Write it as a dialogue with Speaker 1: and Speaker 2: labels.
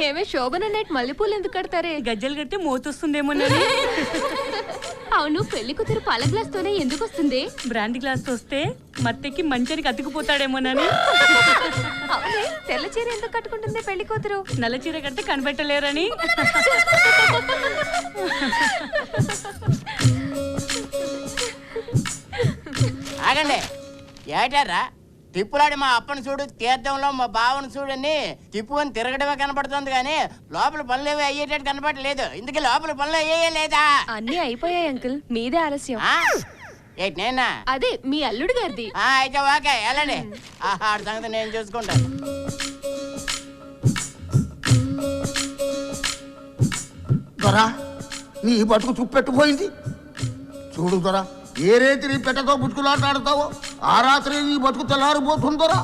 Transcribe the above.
Speaker 1: ఏమే శోభన నెట్ మల్లెపూలు ఎందుకు కడతారే?
Speaker 2: గజ్జలు కడితే మోతొస్తుందేమోనని.
Speaker 1: అవును, పెళ్లి కూతురు పాల గ్లాస్ తోనే ఎందుకు వస్తుంది?
Speaker 2: బ్రాండ్ గ్లాస్ వస్తే మత్తెక్కి మంచానికి అతుకుపోతాడేమోనని.
Speaker 1: అవునే, తెల్ల చీర ఎందుకు కట్టుకుంటుంది పెళ్లి కూతురు?
Speaker 2: నల్ల చీర కడితే కనిపెట్టలేరని.
Speaker 3: ఆగండి, ఏటారా తిప్పులాడి మా అప్పని చూడు, తీర్థంలో మా బావని చూడని తిప్పుకొని తిరగడమే కనపడుతుంది కానీ లోపల పనులు ఏవి అయ్యేటట్టు కనపడలేదు. ఇందుకే లోపల పనులు అయ్యే లేదా?
Speaker 1: అన్నీ అయిపోయాయి అంకుల్, మీదే ఆలస్యం.
Speaker 3: ఏంటి నేనా?
Speaker 1: అదే మీ అల్లుడు గారిది.
Speaker 3: అయితే ఓకే, వెళ్ళండి. ఆడి సంగతి నేను చూసుకుంటాను.
Speaker 4: దొరా, నీ బతుకు చుప్పెట్టుపోయింది చూడు దొరా. ఏ రేతి నీ పెట్టతో బుట్టుకులాటాడతావో ఆ రాత్రి నీ బతుకు తెల్లారిపోతుందోరా.